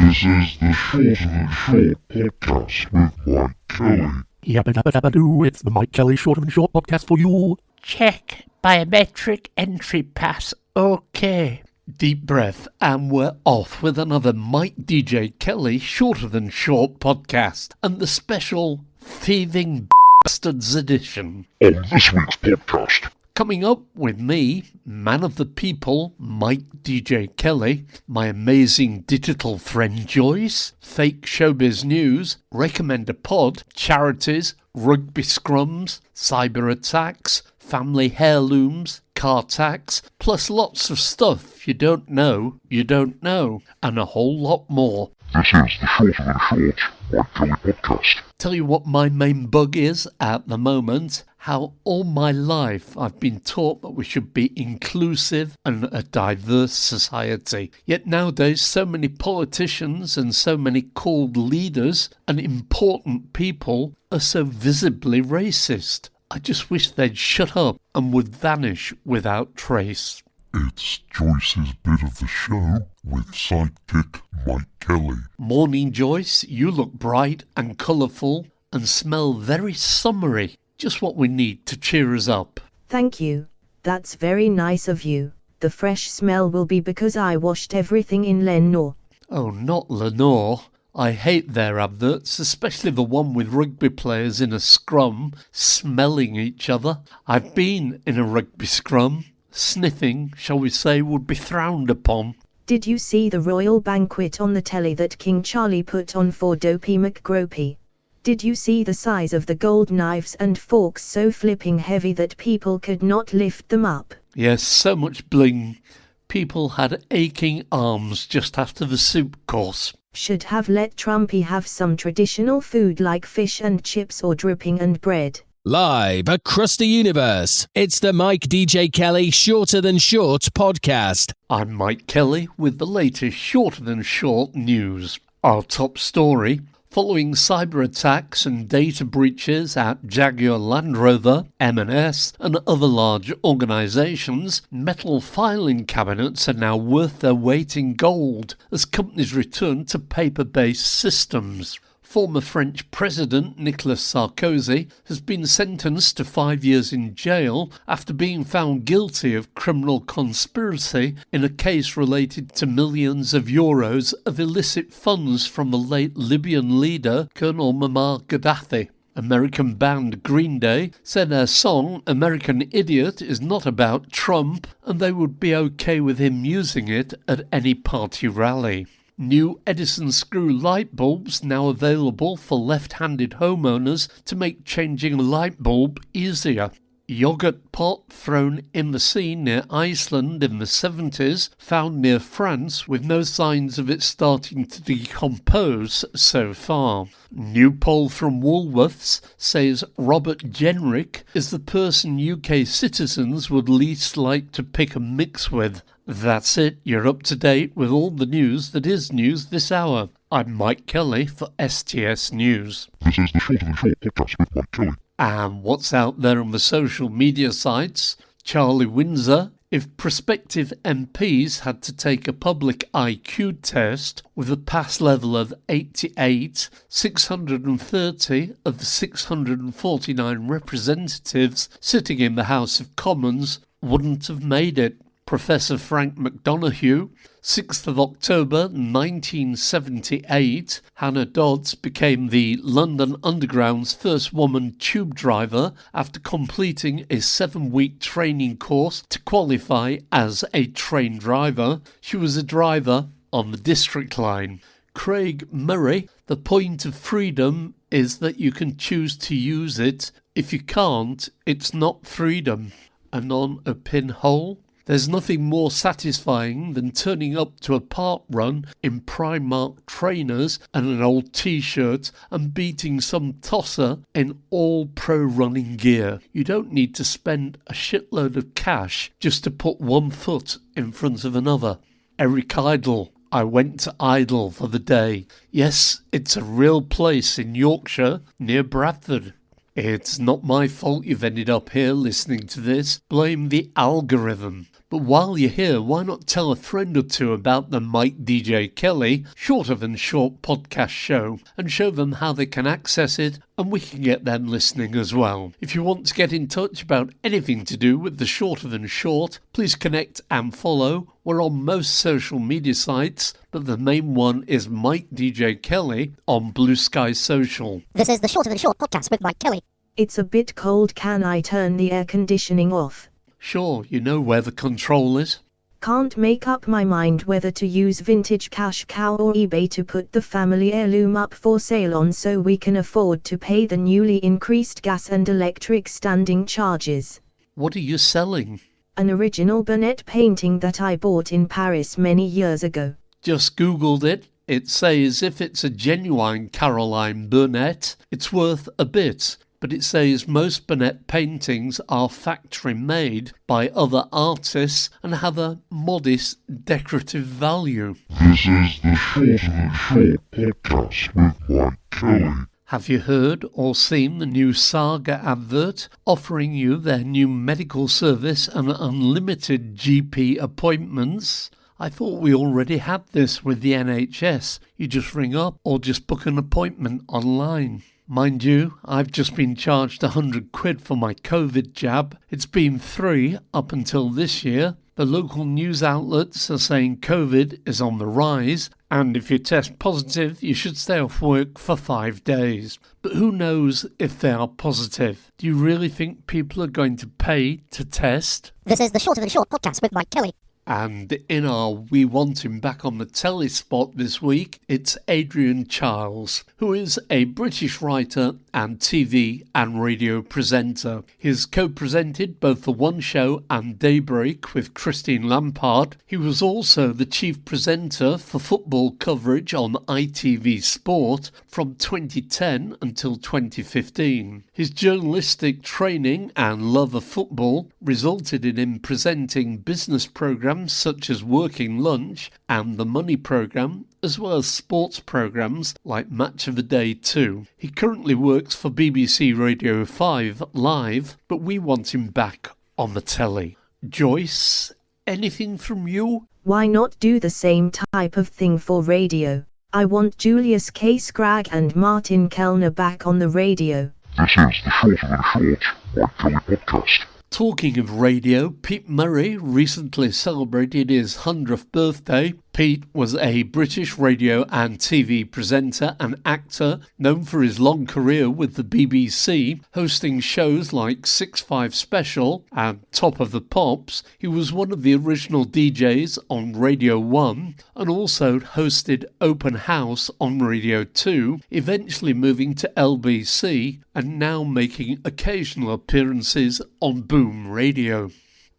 This is the Shorter Than Short podcast with Mike Kelly. Yabba-dabba-dabba-doo, it's the Mike Kelly Shorter Than Short podcast for you. Check. Biometric entry pass. Okay. Deep breath, and we're off with another Mike DJ Kelly Shorter Than Short podcast and the special Thieving Bastards edition. On this week's podcast, coming up with me, man of the people, Mike DJ Kelly, my amazing digital friend Joyce, fake showbiz news, recommend a pod, charities, rugby scrums, cyber attacks, family heirlooms, car tax, plus lots of stuff you don't know, and a whole lot more. this is the Shorter Than Short Mike Kelly podcast. Tell you what my main bug is at the moment, how all my life I've been taught that we should be inclusive and a diverse society. Yet nowadays so many politicians and so many called leaders and important people are so visibly racist. I just wish they'd shut up and would vanish without trace. It's Joyce's bit of the show with sidekick Mike Kelly. Morning, Joyce. You look bright and colourful and smell very summery. Just what we need to cheer us up. Thank you. That's very nice of you. The fresh smell will be because I washed everything in Lenore. Oh, not Lenore. I hate their adverts, especially the one with rugby players in a scrum smelling each other. I've been in a rugby scrum. Sniffing, shall we say, would be frowned upon. Did you see the royal banquet on the telly that King Charlie put on for Dopey McGropey? Did you see the size of the gold knives and forks so flipping heavy that people could not lift them up? Yes, so much bling. People had aching arms just after the soup course. Should have let Trumpy have some traditional food like fish and chips or dripping and bread. Live across the universe, it's the Mike DJ Kelly Shorter Than Short podcast. I'm Mike Kelly with the latest Shorter Than Short news. Our top story: following cyber attacks and data breaches at Jaguar Land Rover, M&S and other large organisations, metal filing cabinets are now worth their weight in gold as companies return to paper-based systems. Former French President Nicolas Sarkozy has been sentenced to 5 years in jail after being found guilty of criminal conspiracy in a case related to millions of euros of illicit funds from the late Libyan leader Colonel Muammar Gaddafi. American band Green Day said their song American Idiot is not about Trump and they would be okay with him using it at any party rally. New Edison screw light bulbs now available for left-handed homeowners to make changing a light bulb easier. Yogurt pot thrown in the sea near Iceland in the 70s, found near France with no signs of it starting to decompose so far. New poll from Woolworths says Robert Jenrick is the person UK citizens would least like to pick a mix with. That's it, you're up to date with all the news that is news this hour. I'm Mike Kelly for STS News. This is the Shorter Than Short podcast with Mike Kelly. And what's out there on the social media sites? Charlie Windsor. If prospective MPs had to take a public IQ test with a pass level of 88, 630 of the 649 representatives sitting in the House of Commons wouldn't have made it. Professor Frank McDonough, 6th of October 1978, Hannah Dodds became the London Underground's first woman tube driver after completing a 7-week training course to qualify as a train driver. She was a driver on the District Line. Craig Murray, the point of freedom is that you can choose to use it. If you can't, it's not freedom. Anon a pinhole. There's nothing more satisfying than turning up to a park run in Primark trainers and an old t-shirt and beating some tosser in all pro running gear. You don't need to spend a shitload of cash just to put one foot in front of another. Eric Idle. I went to Idle for the day. Yes, it's a real place in Yorkshire near Bradford. It's not my fault you've ended up here listening to this. Blame the algorithm. But while you're here, why not tell a friend or two about the Mike DJ Kelly Shorter Than Short podcast show and show them how they can access it, and we can get them listening as well. If you want to get in touch about anything to do with the Shorter Than Short, please connect and follow. We're on most social media sites, but the main one is Mike DJ Kelly on Blue Sky Social. This is the Shorter Than Short podcast with Mike Kelly. It's a bit cold, can I turn the air conditioning off? Sure, you know where the control is. Can't make up my mind whether to use vintage cash cow or eBay to put the family heirloom up for sale on so we can afford to pay the newly increased gas and electric standing charges. What are you selling? An original Burnett painting that I bought in Paris many years ago. Just Googled it. It says if it's a genuine Caroline Burnett, it's worth a bit. But it says most Burnett paintings are factory made by other artists and have a modest decorative value. This is the Shorter Than Short podcast with Mike Kelly. Have you heard or seen the new Saga advert offering you their new medical service and unlimited GP appointments? I thought we already had this with the NHS. You just ring up or just book an appointment online. Mind you, I've just been charged £100 for my COVID jab. It's been 3 up until this year. The local news outlets are saying COVID is on the rise, and if you test positive, you should stay off work for 5 days. But who knows if they are positive? Do you really think people are going to pay to test? This is the Shorter Than Short podcast with Mike Kelly. And in our We Want Him Back on the Telly spot this week, it's Adrian Chiles, who is a British writer and TV and radio presenter. He's co-presented both The One Show and Daybreak with Christine Lampard. He was also the chief presenter for football coverage on ITV Sport from 2010 until 2015. His journalistic training and love of football resulted in him presenting business programmes such as Working Lunch and The Money Programme, as well as sports programmes like Match of the Day 2. He currently works for BBC Radio 5 Live, but we want him back on the telly. Joyce, anything from you? Why not do the same type of thing for radio? I want Julius K. Scragg and Martin Kellner back on the radio. This is the Shorter Than Short Mike Kelly podcast. Talking of radio, Pete Murray recently celebrated his 100th birthday. Pete was a British radio and TV presenter and actor known for his long career with the BBC, hosting shows like 6-5 Special and Top of the Pops. He was one of the original DJs on Radio 1 and also hosted Open House on Radio 2, eventually moving to LBC and now making occasional appearances on Boom Radio.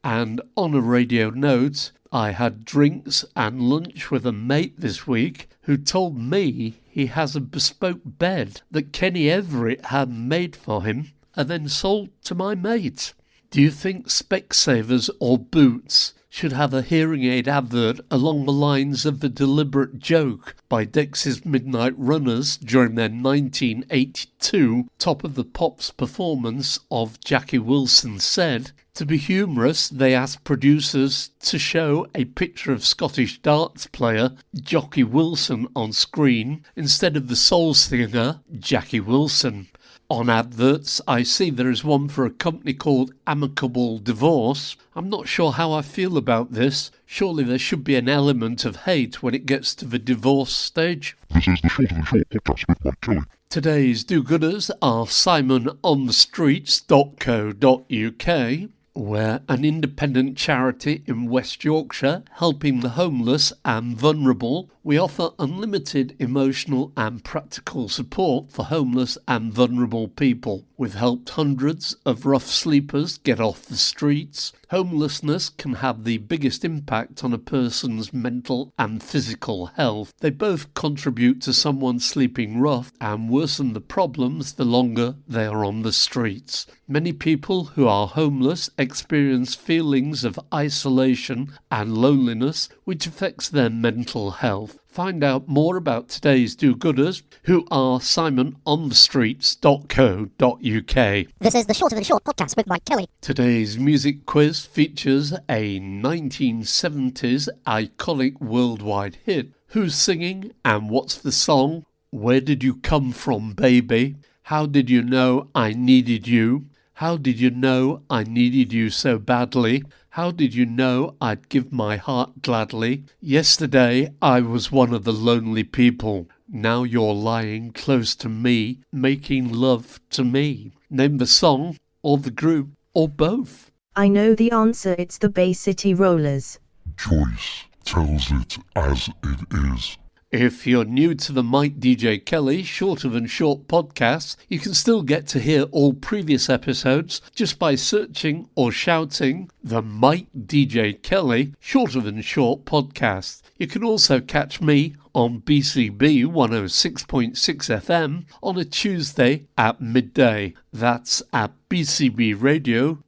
And on a radio note, I had drinks and lunch with a mate this week who told me he has a bespoke bed that Kenny Everett had made for him and then sold to my mate. Do you think Specsavers or Boots should have a hearing aid advert along the lines of The Deliberate Joke by Dexys Midnight Runners during their 1982 Top of the Pops performance of Jackie Wilson Said? To be humorous, they asked producers to show a picture of Scottish darts player Jockey Wilson on screen instead of the soul singer Jackie Wilson. On adverts, I see there is one for a company called Amicable Divorce. I'm not sure how I feel about this. Surely there should be an element of hate when it gets to the divorce stage. This is the Shorter Than Short podcast with Mike Kelly. Today's do-gooders are SimonOnTheStreets.co.uk, we're an independent charity in West Yorkshire helping the homeless and vulnerable. We offer unlimited emotional and practical support for homeless and vulnerable people. We've helped hundreds of rough sleepers get off the streets. Homelessness can have the biggest impact on a person's mental and physical health. They both contribute to someone sleeping rough and worsen the problems the longer they are on the streets. Many people who are homeless experience feelings of isolation and loneliness, which affects their mental health. Find out more about today's do-gooders, who are simononthestreets.co.uk. This is the Shorter Than Short podcast with Mike Kelly. Today's music quiz features a 1970s iconic worldwide hit. Who's singing and what's the song? Where did you come from, baby? How did you know I needed you? How did you know I needed you so badly? How did you know I'd give my heart gladly? Yesterday I was one of the lonely people. Now you're lying close to me, making love to me. Name the song, or the group, or both. I know the answer, it's the Bay City Rollers. Joyce tells it as it is. If you're new to the Mike DJ Kelly Shorter Than Short podcast, you can still get to hear all previous episodes just by searching or shouting the Mike DJ Kelly Shorter Than Short podcast. You can also catch me on BCB 106.6 FM on a Tuesday at midday. That's at bcbradio.co.uk.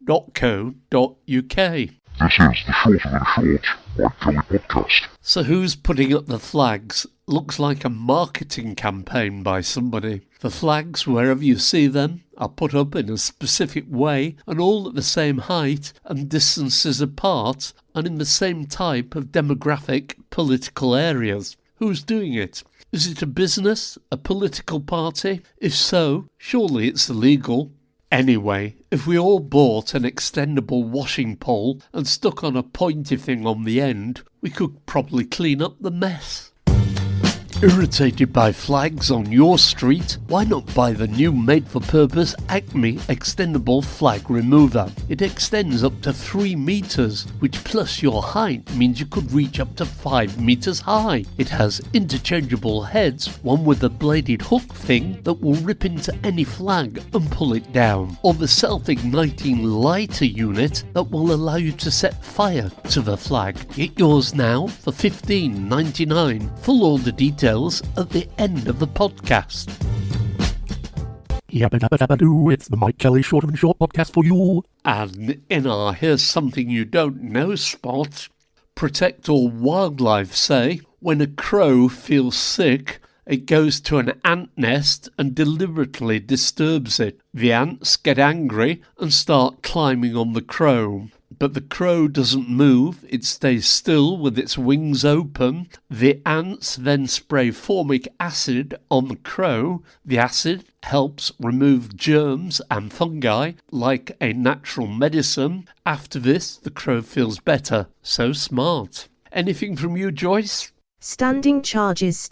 This is the Shorter Than Short Mike Kelly podcast. So who's putting up the flags? Looks like a marketing campaign by somebody. The flags, wherever you see them, are put up in a specific way and all at the same height and distances apart and in the same type of demographic political areas. Who's doing it? Is it a business? A political party? If so, surely it's illegal. Anyway, if we all bought an extendable washing pole and stuck on a pointy thing on the end, we could probably clean up the mess. Irritated by flags on your street? Why not buy the new made-for-purpose Acme Extendable Flag Remover? It extends up to 3 meters, which plus your height means you could reach up to 5 meters high. It has interchangeable heads, one with a bladed hook thing that will rip into any flag and pull it down, or the self-igniting lighter unit that will allow you to set fire to the flag. Get yours now for $15.99. Full order details at the end of the podcast. Yabba dabba dabba doo, it's the Mike Kelly Shorter Than Short podcast for you. And in our Here's Something You Don't Know spot, protect all wildlife say, when a crow feels sick, it goes to an ant nest and deliberately disturbs it. The ants get angry and start climbing on the crow. But the crow doesn't move, it stays still with its wings open. The ants then spray formic acid on the crow. The acid helps remove germs and fungi like a natural medicine. After this, the crow feels better. So smart. Anything from you, Joyce? Standing charges,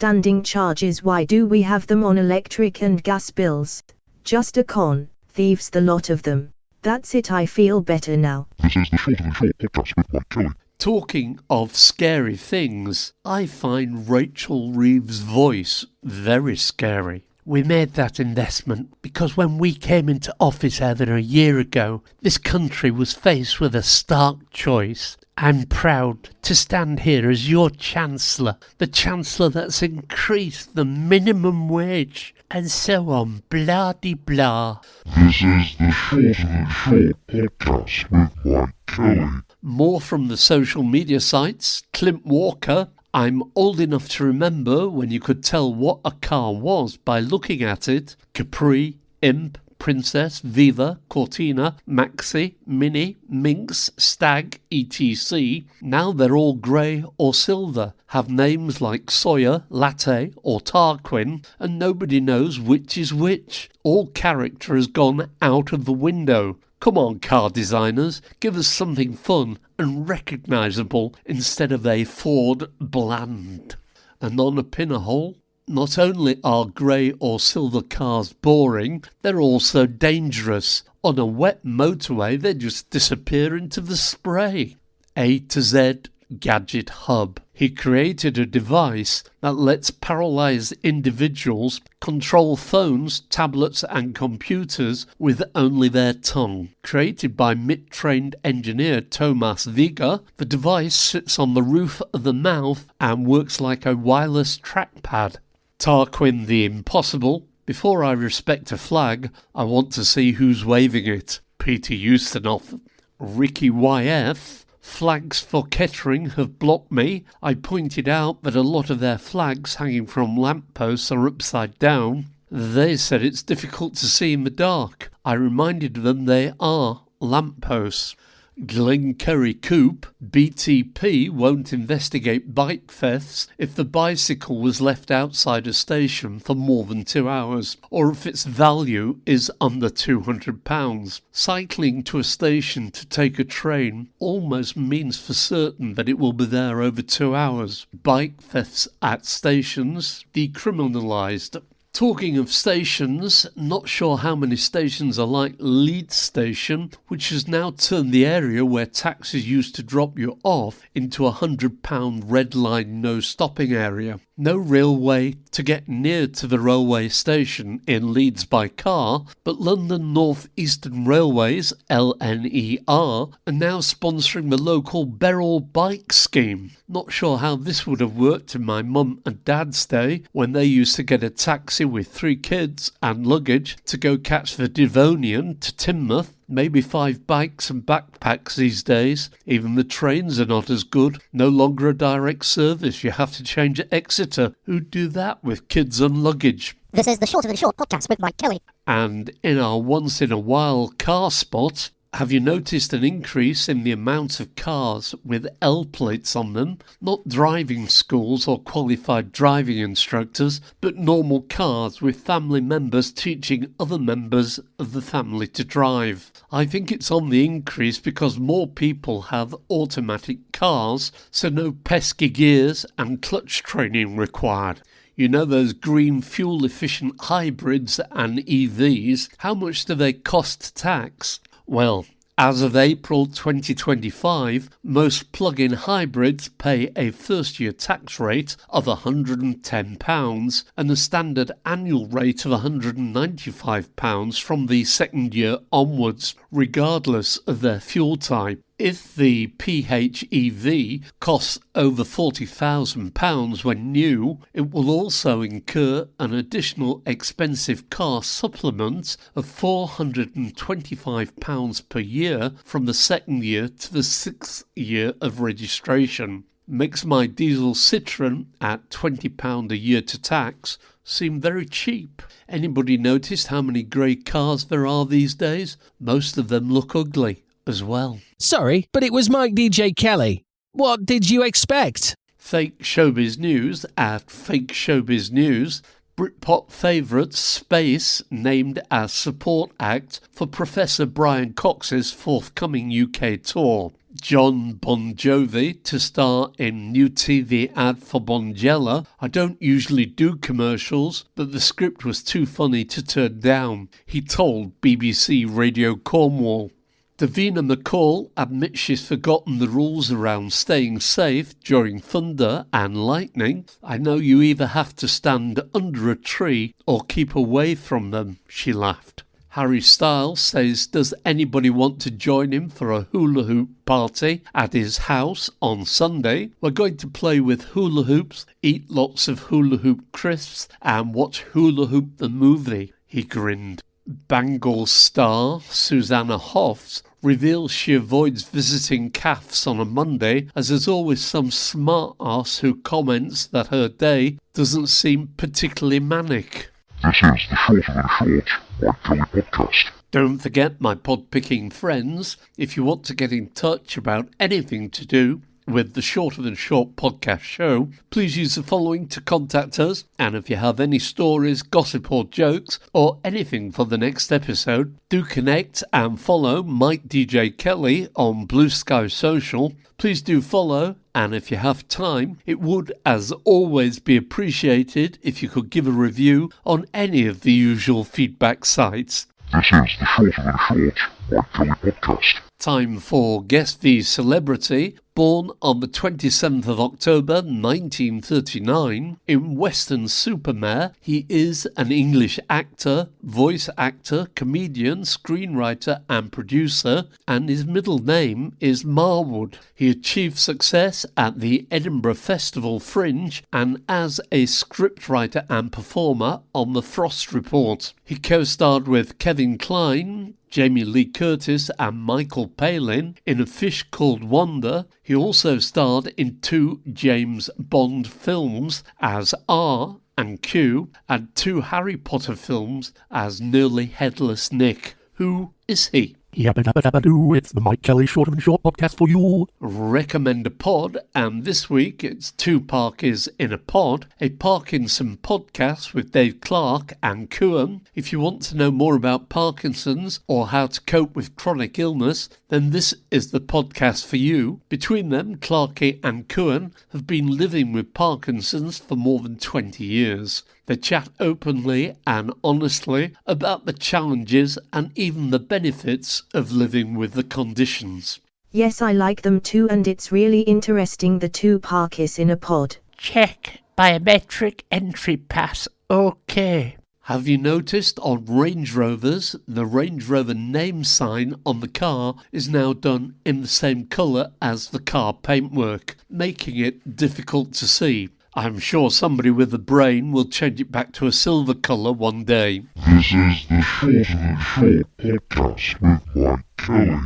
why do we have them on electric and gas bills? Just a con, thieves the lot of them. That's it, I feel better now. This is the Shorter Than Short podcast with Mike Kelly. Talking of scary things, I find Rachel Reeves' voice very scary. We made that investment because when we came into office, Heather, a year ago, this country was faced with a stark choice. I'm proud to stand here as your Chancellor, the Chancellor that's increased the minimum wage, and so on, blah-de-blah. This is the Shorter Than Short podcast with Mike Kelly. More from the social media sites. Clint Walker. I'm old enough to remember when you could tell what a car was by looking at it. Capri, Imp, Princess, Viva, Cortina, Maxi, Mini, Minx, Stag, etc. Now they're all grey or silver, have names like Sawyer, Latte or Tarquin, and nobody knows which is which. All character has gone out of the window. Come on, car designers, give us something fun and recognisable instead of a Ford bland. And on a pinhole, not only are grey or silver cars boring, they're also dangerous. On a wet motorway, they just disappear into the spray. A to Z Gadget Hub. He created a device that lets paralysed individuals control phones, tablets and computers with only their tongue. Created by MIT-trained engineer Thomas Viga, the device sits on the roof of the mouth and works like a wireless trackpad. Tarquin the Impossible. Before I respect a flag, I want to see who's waving it. Peter Ustinov. Ricky YF. Flags for Kettering have blocked me. I pointed out that a lot of their flags hanging from lampposts are upside down. They said it's difficult to see in the dark. I reminded them they are lampposts. Glenkerry Coop, BTP won't investigate bike thefts if the bicycle was left outside a station for more than 2 hours, or if its value is under £200. Cycling to a station to take a train almost means for certain that it will be there over 2 hours. Bike thefts at stations decriminalised. Talking of stations, not sure how many stations are like Leeds Station, which has now turned the area where taxis used to drop you off into a £100 red line no stopping area. No real way to get near to the railway station in Leeds by car, but London North Eastern Railways, LNER, are now sponsoring the local Beryl bike scheme. Not sure how this would have worked in my mum and dad's day when they used to get a taxi with 3 kids and luggage to go catch the Devonian to Teignmouth. Maybe 5 bikes and backpacks these days. Even the trains are not as good. No longer a direct service. You have to change at Exeter. Who'd do that with kids and luggage? This is the Shorter Than Short podcast with Mike Kelly. And in our once-in-a-while car spot, have you noticed an increase in the amount of cars with L plates on them? Not driving schools or qualified driving instructors, but normal cars with family members teaching other members of the family to drive. I think it's on the increase because more people have automatic cars, so no pesky gears and clutch training required. You know those green fuel-efficient hybrids and EVs, how much do they cost to tax? Well, as of April 2025, most plug-in hybrids pay a first-year tax rate of £110 and a standard annual rate of £195 from the second year onwards, regardless of their fuel type. If the PHEV costs over £40,000 when new, it will also incur an additional expensive car supplement of £425 per year from the second year to the 6th year of registration. Makes my diesel Citroën at £20 a year to tax seem very cheap. Anybody noticed how many grey cars there are these days? Most of them look ugly as well. Sorry, but it was Mike DJ Kelly. What did you expect? Fake Showbiz News at Fake Showbiz News. Britpop favourite Space named as support act for Professor Brian Cox's forthcoming UK tour. John Bon Jovi to star in new TV ad for Bonjela. I don't usually do commercials, but the script was too funny to turn down, he told BBC Radio Cornwall. Davina McCall admits she's forgotten the rules around staying safe during thunder and lightning. I know you either have to stand under a tree or keep away from them, she laughed. Harry Styles says, does anybody want to join him for a hula hoop party at his house on Sunday? We're going to play with hula hoops, eat lots of hula hoop crisps and watch Hula Hoop the movie, he grinned. Bengal star Susanna Hoffs reveals she avoids visiting cafes on a Monday as there's always some smart ass who comments that her day doesn't seem particularly manic. This is the Shorter Than Short Mike Kelly podcast. Don't forget, my pod-picking friends, if you want to get in touch about anything to do with the Shorter Than Short podcast show, please use the following to contact us. And if you have any stories, gossip or jokes, or anything for the next episode, do connect and follow Mike DJ Kelly on Blue Sky Social. Please do follow, and if you have time, it would, as always, be appreciated if you could give a review on any of the usual feedback sites. This is the Shorter Than Short Mike Kelly podcast. Time for Guess the Celebrity. Born on the 27th of October 1939 in Weston-super-Mare, he is an English actor, voice actor, comedian, screenwriter and producer, and his middle name is Marwood. He achieved success at the Edinburgh Festival Fringe and as a scriptwriter and performer on The Frost Report. He co-starred with Kevin Kline, Jamie Lee Curtis and Michael Palin in A Fish Called Wanda. He also starred in 2 James Bond films as R and Q, and 2 Harry Potter films as Nearly Headless Nick. Who is he? Yabba dabba dabba doo, it's the Mike Kelly Shorter Than Short podcast for you. Recommend a pod, and this week it's 2 Parkies in a Pod, a Parkinson podcast with Dave Clark and Kuan. If you want to know more about Parkinson's or how to cope with chronic illness, then this is the podcast for you. Between them, Clarky and Kuan have been living with Parkinson's for more than 20 years. They chat openly and honestly about the challenges and even the benefits of living with the conditions. Yes, I like them too, and it's really interesting, the 2 Parkies in a pod. Check. Biometric entry pass. Okay. Have you noticed on Range Rovers, the Range Rover name sign on the car is now done in the same colour as the car paintwork, making it difficult to see. I'm sure somebody with a brain will change it back to a silver colour one day. This is the Shorter Than Short podcast with Mike Kelly.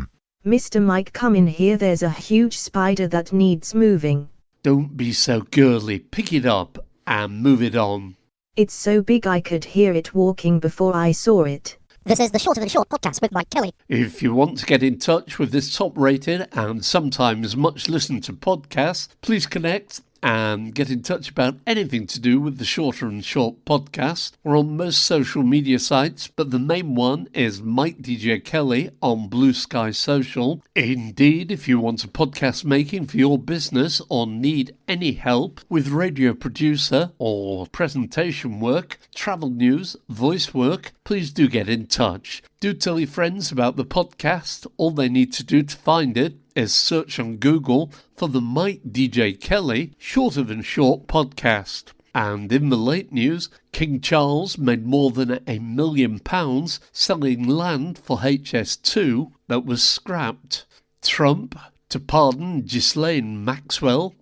Mr. Mike, come in here, there's a huge spider that needs moving. Don't be so girly, pick it up and move it on. It's so big I could hear it walking before I saw it. This is the Shorter Than Short podcast with Mike Kelly. If you want to get in touch with this top-rated and sometimes much-listened to podcast, please connect and get in touch about anything to do with the Shorter and Short podcast. We're on most social media sites, but the main one is Mike DJ Kelly on Blue Sky Social. Indeed, if you want a podcast making for your business or need any help with radio producer or presentation work, travel news, voice work, please do get in touch. Do tell your friends about the podcast. All they need to do to find it is search on Google for the Mike DJ Kelly Shorter Than Short podcast. And in the late news, King Charles made more than £1 million selling land for HS2 that was scrapped. Trump to pardon Ghislaine Maxwell.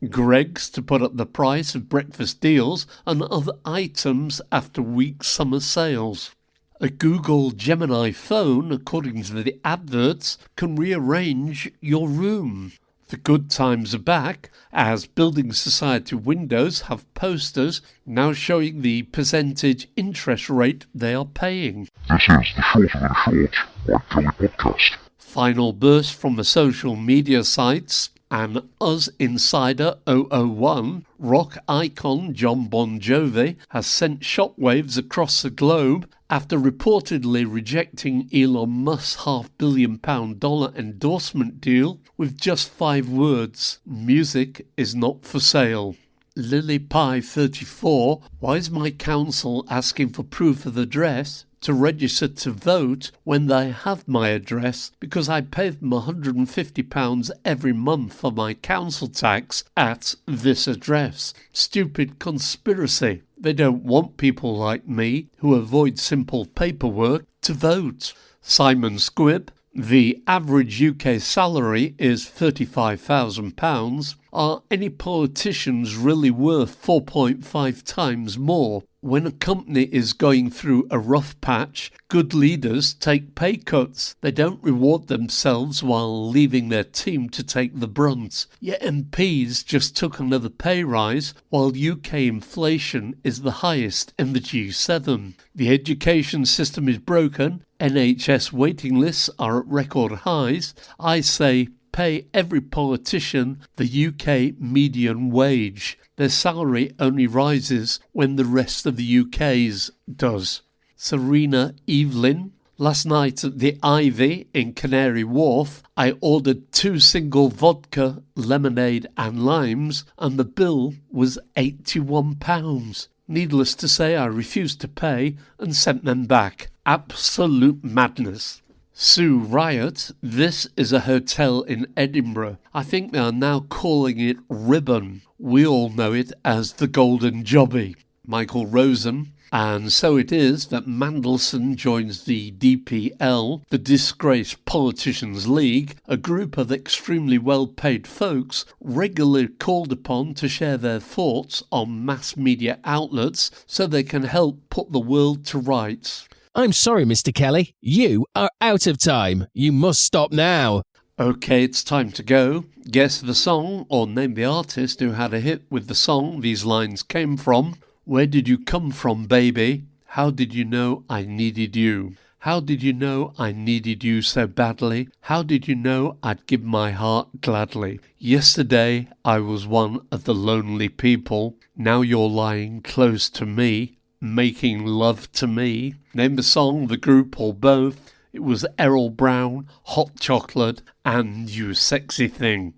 Greggs to put up the price of breakfast deals and other items after weak summer sales. A Google Gemini phone, according to the adverts, can rearrange your room. The good times are back, as Building Society windows have posters now showing the percentage interest rate they are paying. This is the Shorter Than Short Mike Kelly podcast. Final burst from the social media sites. And Us Insider 001, rock icon John Bon Jovi has sent shockwaves across the globe after reportedly rejecting Elon Musk's $500 million endorsement deal with just 5 words: music is not for sale. Lily Pie 34, why is my council asking for proof of address to register to vote when they have my address, because I pay them £150 every month for my council tax at this address? Stupid conspiracy. They don't want people like me, who avoid simple paperwork, to vote. Simon Squibb, the average UK salary is £35,000. Are any politicians really worth 4.5 times more? When a company is going through a rough patch, good leaders take pay cuts. They don't reward themselves while leaving their team to take the brunt. Yet MPs just took another pay rise, while UK inflation is the highest in the G7. The education system is broken. NHS waiting lists are at record highs. I say pay every politician the UK median wage. Their salary only rises when the rest of the UK's does. Serena Evelyn, last night at the Ivy in Canary Wharf, I ordered 2 single vodka, lemonade and limes, and the bill was £81. Needless to say, I refused to pay and sent them back. Absolute madness. Sue Riot, this is a hotel in Edinburgh. I think they are now calling it Ribbon. We all know it as the Golden Jobby. Michael Rosen. And so it is that Mandelson joins the DPL, the Disgraced Politicians League, a group of extremely well-paid folks regularly called upon to share their thoughts on mass media outlets so they can help put the world to rights. I'm sorry, Mr. Kelly. You are out of time. You must stop now. Okay, it's time to go. Guess the song or name the artist who had a hit with the song these lines came from. Where did you come from, baby? How did you know I needed you? How did you know I needed you so badly? How did you know I'd give my heart gladly? Yesterday I was one of the lonely people. Now you're lying close to me, making love to me. Name the song, the group, or both. It was Errol Brown, Hot Chocolate, and You Sexy Thing.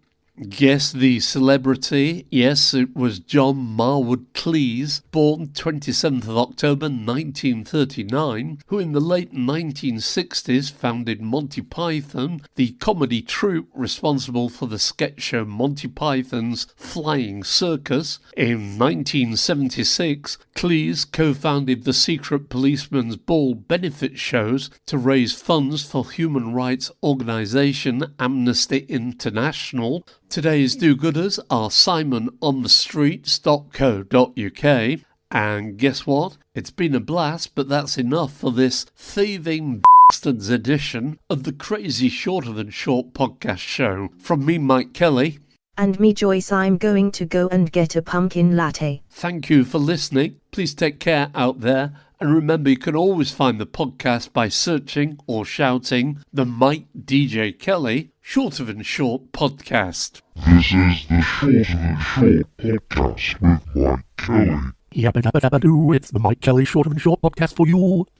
Guess the celebrity. Yes, it was John Marwood Cleese, born 27th of October 1939, who in the late 1960s founded Monty Python, the comedy troupe responsible for the sketch show Monty Python's Flying Circus. In 1976, Cleese co-founded the Secret Policeman's Ball benefit shows to raise funds for human rights organisation Amnesty International. Today's do-gooders are simononthestreets.co.uk, and guess what? It's been a blast, but that's enough for this thieving bastards edition of the Crazy Shorter Than Short podcast show. From me, Mike Kelly. And me, Joyce, I'm going to go and get a pumpkin latte. Thank you for listening. Please take care out there. And remember, you can always find the podcast by searching or shouting the Mike DJ Kelly Shorter Than Short podcast. This is the Shorter Than Short podcast with Mike Kelly. Yabba dabba dabba doo, it's the Mike Kelly Shorter Than Short podcast for you.